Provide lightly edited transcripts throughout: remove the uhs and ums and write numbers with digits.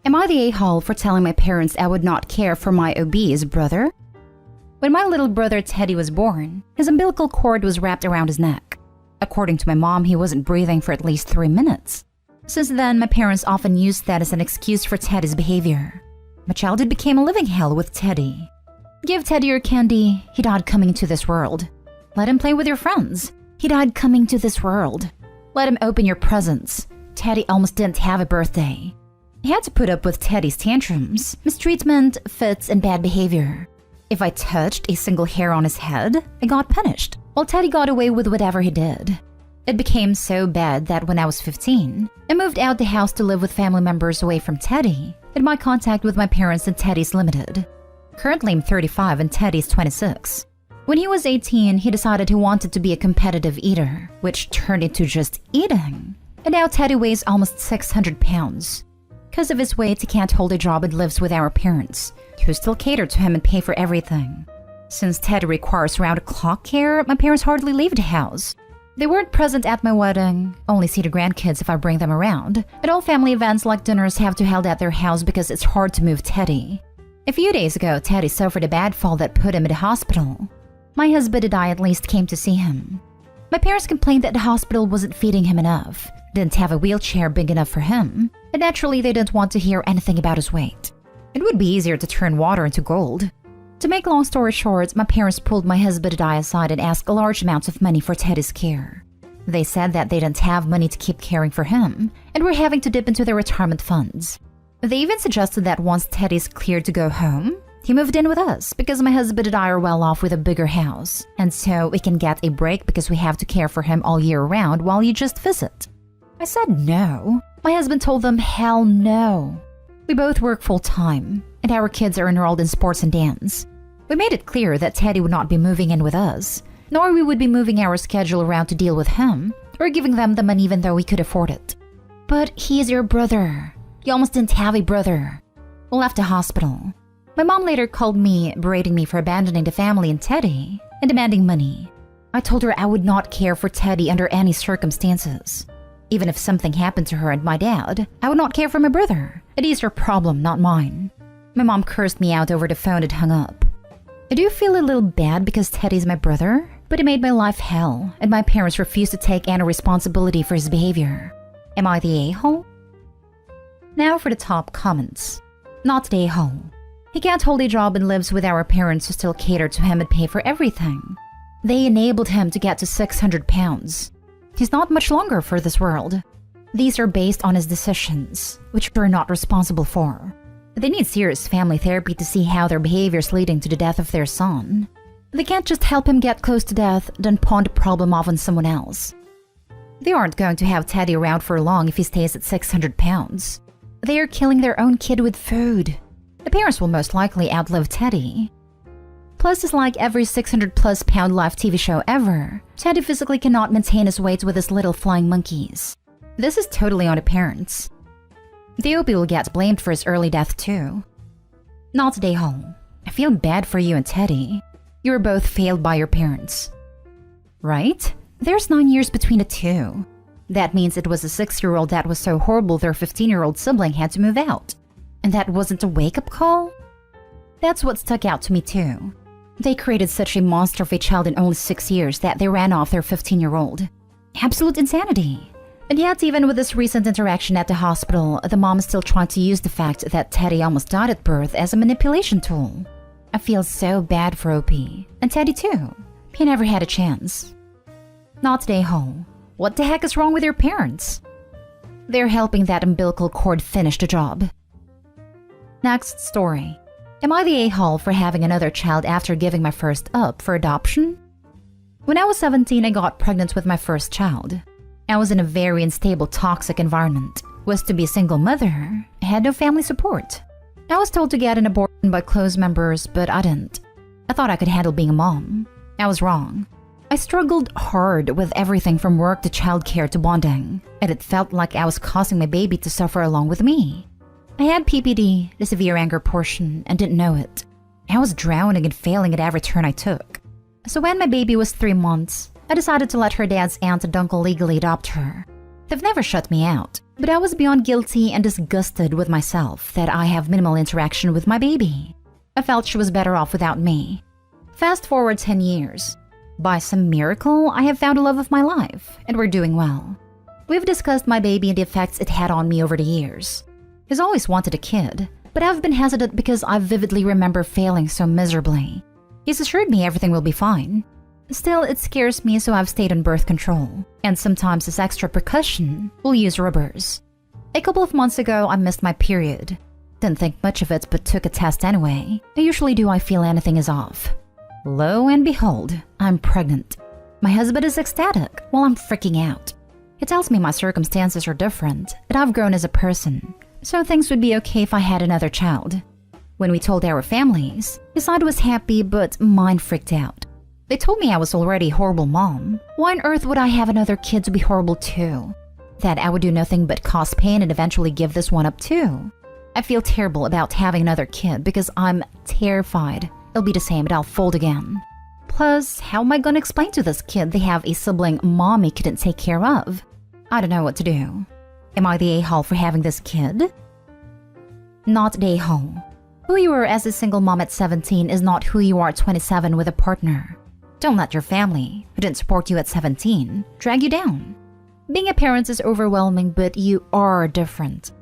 Am I the a-hole for telling my parents I would not care for my obese brother? When my little brother Teddy was born, his umbilical cord was wrapped around his neck. According to my mom, he wasn't breathing for at least 3 minutes. Since then, my parents often used that as an excuse for Teddy's behavior. My childhood became a living hell with Teddy. Give Teddy your candy, he died coming into this world. Let him play with your friends, he died coming to this world. Let him open your presents, Teddy almost didn't have a birthday. I had to put up with Teddy's tantrums, mistreatment, fits, and bad behavior. If I touched a single hair on his head, I got punished, while Teddy got away with whatever he did. It became so bad that when I was 15, I moved out the house to live with family members away from Teddy, and my contact with my parents and Teddy's limited. Currently, I'm 35 and Teddy's 26. When he was 18, he decided he wanted to be a competitive eater, which turned into just eating. And now Teddy weighs almost 600 pounds. Because of his weight, he can't hold a job and lives with our parents, who still cater to him and pay for everything. Since Teddy requires round-the-clock care, my parents hardly leave the house. They weren't present at my wedding, only see the grandkids if I bring them around. At all family events like dinners have to be held at their house because it's hard to move Teddy. A few days ago, Teddy suffered a bad fall that put him in the hospital. My husband and I at least came to see him. My parents complained that the hospital wasn't feeding him enough, didn't have a wheelchair big enough for him, and naturally they didn't want to hear anything about his weight. It would be easier to turn water into gold. To make a long story short, my parents pulled my husband and I aside and asked large amounts of money for Teddy's care. They said that they didn't have money to keep caring for him, and were having to dip into their retirement funds. They even suggested that once Teddy's cleared to go home, he moved in with us because my husband and I are well off with a bigger house, and so we can get a break because we have to care for him all year round while you just visit. I said no. My husband told them hell no. We both work full-time, and our kids are enrolled in sports and dance. We made it clear that Teddy would not be moving in with us, nor we would be moving our schedule around to deal with him, or giving them the money even though we could afford it. But he is your brother. You almost didn't have a brother. We left the hospital. My mom later called me, berating me for abandoning the family and Teddy, and demanding money. I told her I would not care for Teddy under any circumstances. Even if something happened to her and my dad, I would not care for my brother. It is her problem, not mine. My mom cursed me out over the phone and hung up. I do feel a little bad because Teddy's my brother, but it made my life hell, and my parents refused to take any responsibility for his behavior. Am I the a-hole? Now for the top comments. Not the a-hole. He can't hold a job and lives with our parents who still cater to him and pay for everything. They enabled him to get to 600 pounds. He's not much longer for this world. These are based on his decisions, which we're not responsible for. They need serious family therapy to see how their behavior is leading to the death of their son. They can't just help him get close to death, then pawn the problem off on someone else. They aren't going to have Teddy around for long if he stays at 600 pounds. They are killing their own kid with food. The parents will most likely outlive Teddy. Plus, it's like every 600-plus pound live TV show ever, Teddy physically cannot maintain his weight with his little flying monkeys. This is totally on the parents. The OP will get blamed for his early death too. Not the a-hole. I feel bad for you and Teddy. You were both failed by your parents. Right? There's 9 years between the two. That means it was a 6-year-old that was so horrible their 15-year-old sibling had to move out. And that wasn't a wake-up call? That's what stuck out to me too. They created such a monster of a child in only 6 years that they ran off their 15-year-old. Absolute insanity. And yet, even with this recent interaction at the hospital, the mom is still trying to use the fact that Teddy almost died at birth as a manipulation tool. I feel so bad for OP. And Teddy too. He never had a chance. Not the a-hole. What the heck is wrong with your parents? They're helping that umbilical cord finish the job. Next story. Am I the a-hole for having another child after giving my first up for adoption? When I was 17, I got pregnant with my first child. I was in a very unstable, toxic environment. Was to be a single mother. I had no family support. I was told to get an abortion by close members, but I didn't. I thought I could handle being a mom. I was wrong. I struggled hard with everything from work to childcare to bonding, and it felt like I was causing my baby to suffer along with me. I had PPD, the severe anger portion, and didn't know it. I was drowning and failing at every turn I took. So when my baby was 3 months, I decided to let her dad's aunt and uncle legally adopt her. They've never shut me out. But I was beyond guilty and disgusted with myself that I have minimal interaction with my baby. I felt she was better off without me. Fast forward 10 years. By some miracle, I have found the love of my life, and we're doing well. We've discussed my baby and the effects it had on me over the years. He's always wanted a kid, but I've been hesitant because I vividly remember failing so miserably. He's assured me everything will be fine. Still, it scares me, so I've stayed on birth control, and sometimes as extra precaution, we'll use rubbers. A couple of months ago, I missed my period. Didn't think much of it, but took a test anyway. I usually do I feel anything is off. Lo and behold, I'm pregnant. My husband is ecstatic while I'm freaking out. He tells me my circumstances are different, that I've grown as a person, so things would be okay if I had another child. When we told our families, his side was happy, but mine freaked out. They told me I was already a horrible mom. Why on earth would I have another kid to be horrible too? That I would do nothing but cause pain and eventually give this one up too. I feel terrible about having another kid because I'm terrified it'll be the same and I'll fold again. Plus, how am I gonna explain to this kid they have a sibling mommy couldn't take care of? I don't know what to do. Am I the a-hole for having this kid? Not the a-hole. Who you were as a single mom at 17 is not who you are at 27 with a partner. Don't let your family, who didn't support you at 17, drag you down. Being a parent is overwhelming, but you are different.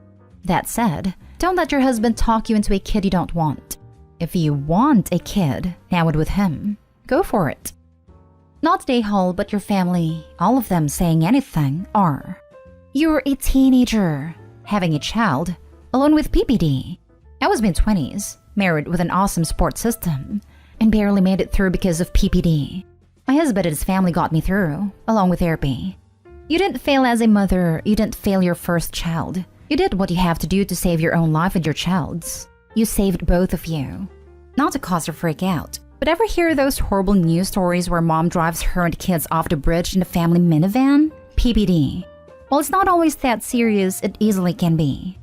That said, don't let your husband talk you into a kid you don't want. If you want a kid, now and with him, go for it. Not the a-hole, but your family, all of them saying anything, are. You're a teenager, having a child, alone with PPD. I was mid-20s, married with an awesome support system, and barely made it through because of PPD. My husband and his family got me through, along with therapy. You didn't fail as a mother, you didn't fail your first child. You did what you have to do to save your own life and your child's. You saved both of you. Not to cause her freak out, but ever hear those horrible news stories where mom drives her and kids off the bridge in a family minivan? PPD. While it's not always that serious, it easily can be.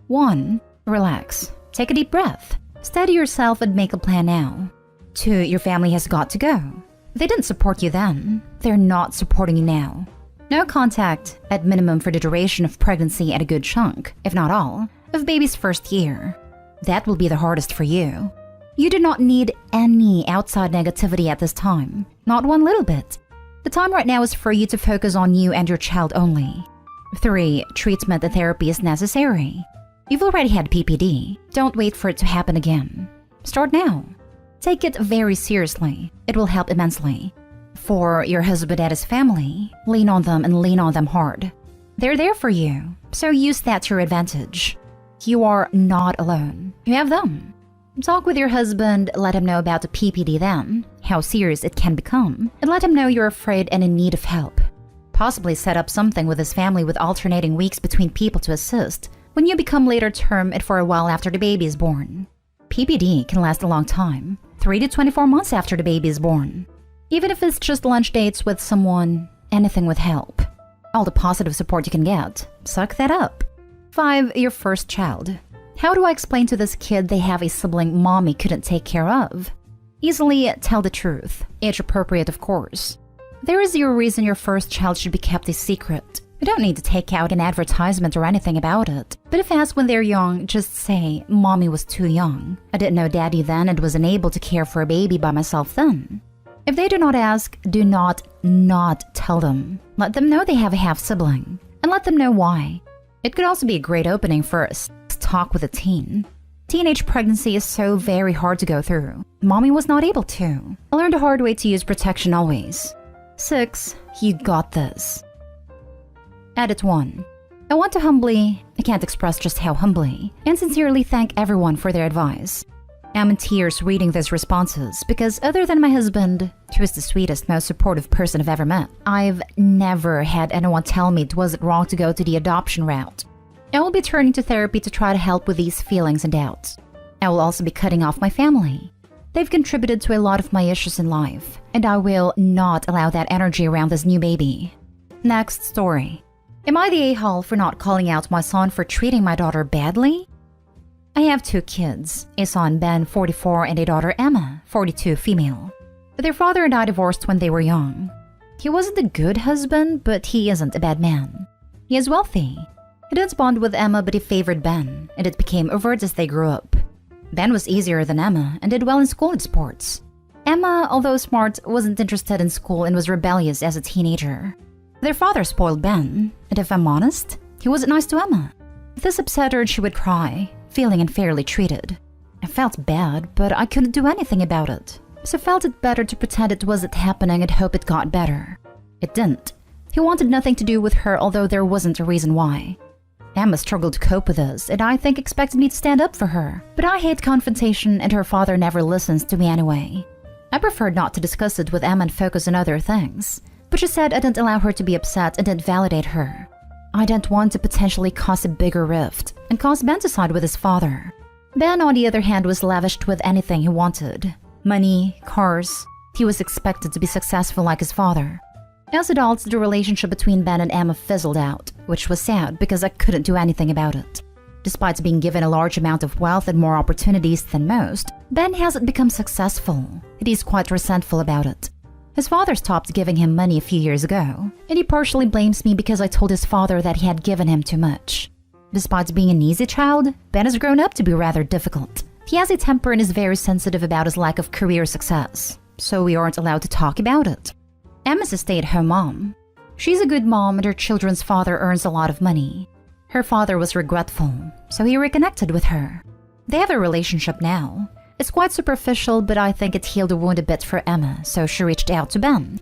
1. Relax. Take a deep breath. Steady yourself and make a plan now. 2. Your family has got to go. They didn't support you then. They're not supporting you now. No contact, at minimum for the duration of pregnancy and a good chunk, if not all, of baby's first year. That will be the hardest for you. You do not need any outside negativity at this time. Not one little bit. The time right now is for you to focus on you and your child only. 3. Treatment and therapy is necessary. You've already had PPD. Don't wait for it to happen again. Start now. Take it very seriously. It will help immensely. For your husband and his family, lean on them and lean on them hard. They're there for you, so use that to your advantage. You are not alone. You have them. Talk with your husband, let him know about the PPD then, how serious it can become, and let him know you're afraid and in need of help. Possibly set up something with his family with alternating weeks between people to assist when you become later term and for a while after the baby is born. PPD can last a long time, 3 to 24 months after the baby is born. Even if it's just lunch dates with someone, anything with help. All the positive support you can get, suck that up. 5. Your first child. How do I explain to this kid they have a sibling mommy couldn't take care of? Easily tell the truth, age appropriate of course. There is zero reason your first child should be kept a secret. You don't need to take out an advertisement or anything about it. But if asked when they're young, just say, Mommy was too young. I didn't know daddy then and was unable to care for a baby by myself then. If they do not ask, do not tell them. Let them know they have a half-sibling, and let them know why. It could also be a great opening for a talk with a teen. Teenage pregnancy is so very hard to go through. Mommy was not able to. I learned the hard way to use protection always. 6. You got this. Edit 1. I want to I can't express just how humbly, and sincerely thank everyone for their advice. I'm in tears reading those responses because other than my husband, who is the sweetest, most supportive person I've ever met, I've never had anyone tell me it wasn't wrong to go to the adoption route. I will be turning to therapy to try to help with these feelings and doubts. I will also be cutting off my family. They've contributed to a lot of my issues in life, and I will not allow that energy around this new baby. Next story. Am I the a-hole for not calling out my son for treating my daughter badly? I have 2 kids, a son Ben, 44, and a daughter Emma, 42, female. Their father and I divorced when they were young. He wasn't a good husband, but he isn't a bad man. He is wealthy. He didn't bond with Emma, but he favored Ben, and it became overt as they grew up. Ben was easier than Emma and did well in school and sports. Emma, although smart, wasn't interested in school and was rebellious as a teenager. Their father spoiled Ben, and if I'm honest, he wasn't nice to Emma. If this upset her, she would cry, feeling unfairly treated. I felt bad, but I couldn't do anything about it, so felt it better to pretend it wasn't happening and hope it got better. It didn't. He wanted nothing to do with her, although there wasn't a reason why. Emma struggled to cope with this, and I think expected me to stand up for her. But I hate confrontation, and her father never listens to me anyway. I preferred not to discuss it with Emma and focus on other things. But she said I didn't allow her to be upset and didn't validate her. I didn't want to potentially cause a bigger rift and cause Ben to side with his father. Ben, on the other hand, was lavished with anything he wanted. Money, cars. He was expected to be successful like his father. As adults, the relationship between Ben and Emma fizzled out, which was sad because I couldn't do anything about it. Despite being given a large amount of wealth and more opportunities than most, Ben hasn't become successful, and he's quite resentful about it. His father stopped giving him money a few years ago, and he partially blames me because I told his father that he had given him too much. Despite being an easy child, Ben has grown up to be rather difficult. He has a temper and is very sensitive about his lack of career success, so we aren't allowed to talk about it. Emma's a stay-at-home mom. She's a good mom and her children's father earns a lot of money. Her father was regretful, so he reconnected with her. They have a relationship now. It's quite superficial, but I think it healed the wound a bit for Emma, so she reached out to Ben.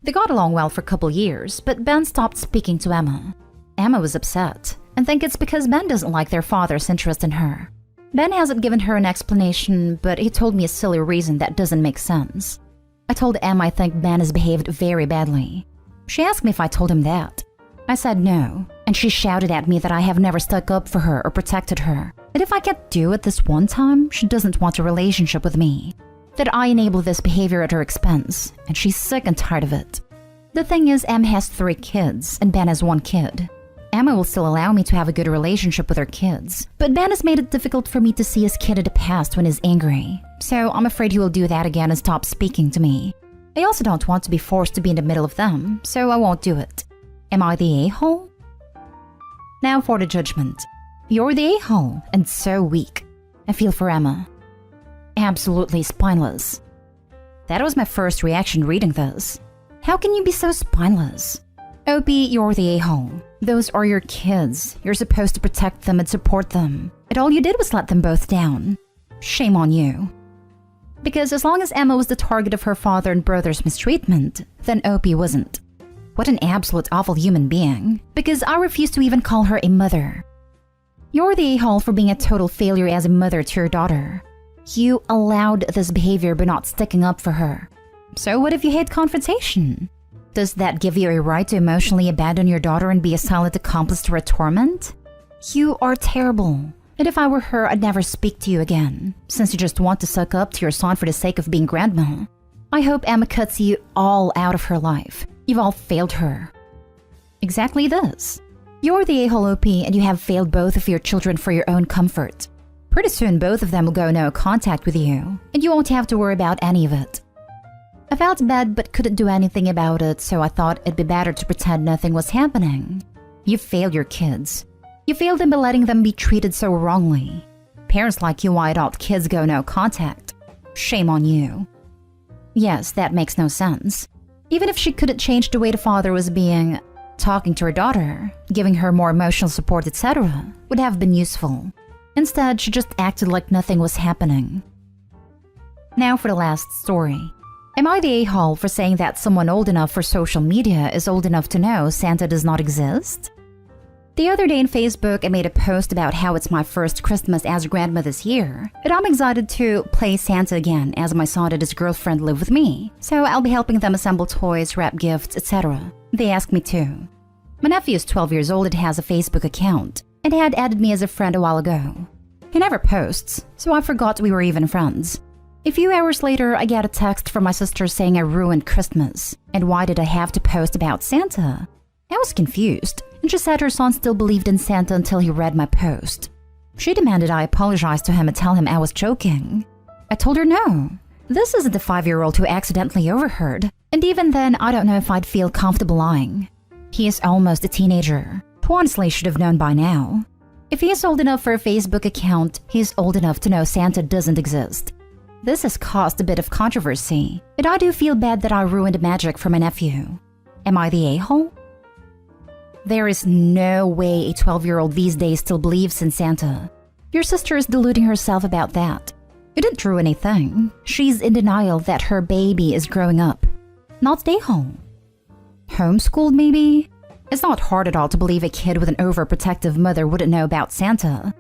They got along well for a couple years, but Ben stopped speaking to Emma. Emma was upset, and think it's because Ben doesn't like their father's interest in her. Ben hasn't given her an explanation, but he told me a silly reason that doesn't make sense. I told Emma I think Ben has behaved very badly. She asked me if I told him that. I said no, and she shouted at me that I have never stuck up for her or protected her. That if I can't do it this one time, she doesn't want a relationship with me. That I enable this behavior at her expense, and she's sick and tired of it. The thing is, Emma has 3 kids, and Ben has 1 kid. Emma will still allow me to have a good relationship with her kids, but Ben has made it difficult for me to see his kid in the past when he's angry, so I'm afraid he will do that again and stop speaking to me. I also don't want to be forced to be in the middle of them, so I won't do it. Am I the a-hole? Now for the judgment. You're the a-hole, and so weak. I feel for Emma. Absolutely spineless. That was my first reaction reading this. How can you be so spineless? Opie, you're the a-hole. Those are your kids. You're supposed to protect them and support them. And all you did was let them both down. Shame on you. Because as long as Emma was the target of her father and brother's mistreatment, then Opie wasn't. What an absolute awful human being. Because I refuse to even call her a mother. You're the a-hole for being a total failure as a mother to your daughter. You allowed this behavior by not sticking up for her. So what if you hate confrontation? Does that give you a right to emotionally abandon your daughter and be a silent accomplice to her torment? You are terrible. And if I were her, I'd never speak to you again, since you just want to suck up to your son for the sake of being grandma. I hope Emma cuts you all out of her life. You've all failed her. Exactly this. You're the a-hole OP, and you have failed both of your children for your own comfort. Pretty soon, both of them will go no contact with you, and you won't have to worry about any of it. I felt bad but couldn't do anything about it, so I thought it'd be better to pretend nothing was happening. You failed your kids. You failed them by letting them be treated so wrongly. Parents like you why adult kids go no contact. Shame on you. Yes, that makes no sense. Even if she couldn't change the way the father was being, talking to her daughter, giving her more emotional support, etc., would have been useful. Instead, she just acted like nothing was happening. Now for the last story. Am I the a-hole for saying that someone old enough for social media is old enough to know Santa does not exist? The other day in Facebook, I made a post about how it's my first Christmas as grandma this year, and I'm excited to play Santa again as my son and his girlfriend live with me, so I'll be helping them assemble toys, wrap gifts, etc. They asked me to. My nephew is 12 years old and has a Facebook account, and had added me as a friend a while ago. He never posts, so I forgot we were even friends. A few hours later, I get a text from my sister saying I ruined Christmas, and why did I have to post about Santa? I was confused, and she said her son still believed in Santa until he read my post. She demanded I apologize to him and tell him I was joking. I told her no. This isn't the 5-year-old who accidentally overheard, and even then I don't know if I'd feel comfortable lying. He is almost a teenager, who honestly should have known by now. If he is old enough for a Facebook account, he is old enough to know Santa doesn't exist. This has caused a bit of controversy, but I do feel bad that I ruined magic for my nephew. Am I the a-hole? There is no way a 12-year-old these days still believes in Santa. Your sister is deluding herself about that. You didn't ruin anything. She's in denial that her baby is growing up. Not the a-hole. Homeschooled, maybe? It's not hard at all to believe a kid with an overprotective mother wouldn't know about Santa.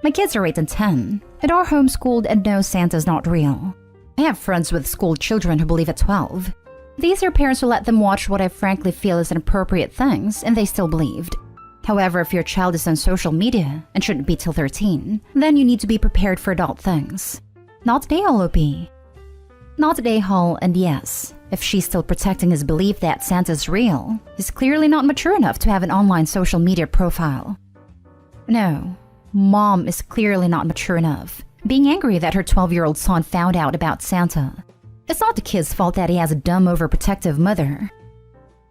My kids are 8 and 10, and are homeschooled and know Santa's not real. I have friends with school children who believe at 12. These are parents who let them watch what I frankly feel is inappropriate things, and they still believed. However, if your child is on social media and shouldn't be till 13, then you need to be prepared for adult things. Not the a-hole, OP. Not the a-hole, and yes, if she's still protecting his belief that Santa's real, he's clearly not mature enough to have an online social media profile. No, Mom is clearly not mature enough, being angry that her 12-year-old son found out about Santa. It's not the kid's fault that he has a dumb, overprotective mother.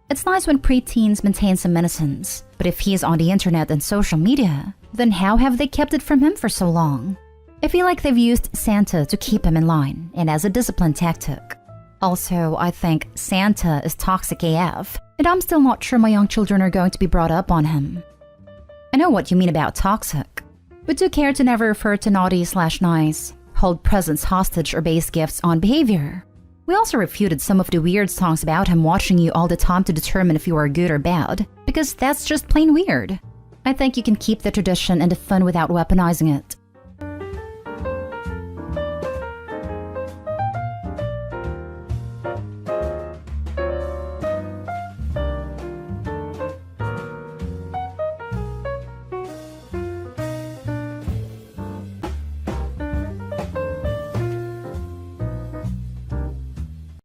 It's nice when preteens maintain some innocence, but if he is on the internet and social media, then how have they kept it from him for so long? I feel like they've used Santa to keep him in line and as a discipline tactic. Also, I think Santa is toxic AF, and I'm still not sure my young children are going to be brought up on him. I know what you mean about toxic. We do care to never refer to naughty/nice, hold presents hostage or base gifts on behavior. We also refuted some of the weird songs about him watching you all the time to determine if you are good or bad, because that's just plain weird. I think you can keep the tradition and the fun without weaponizing it.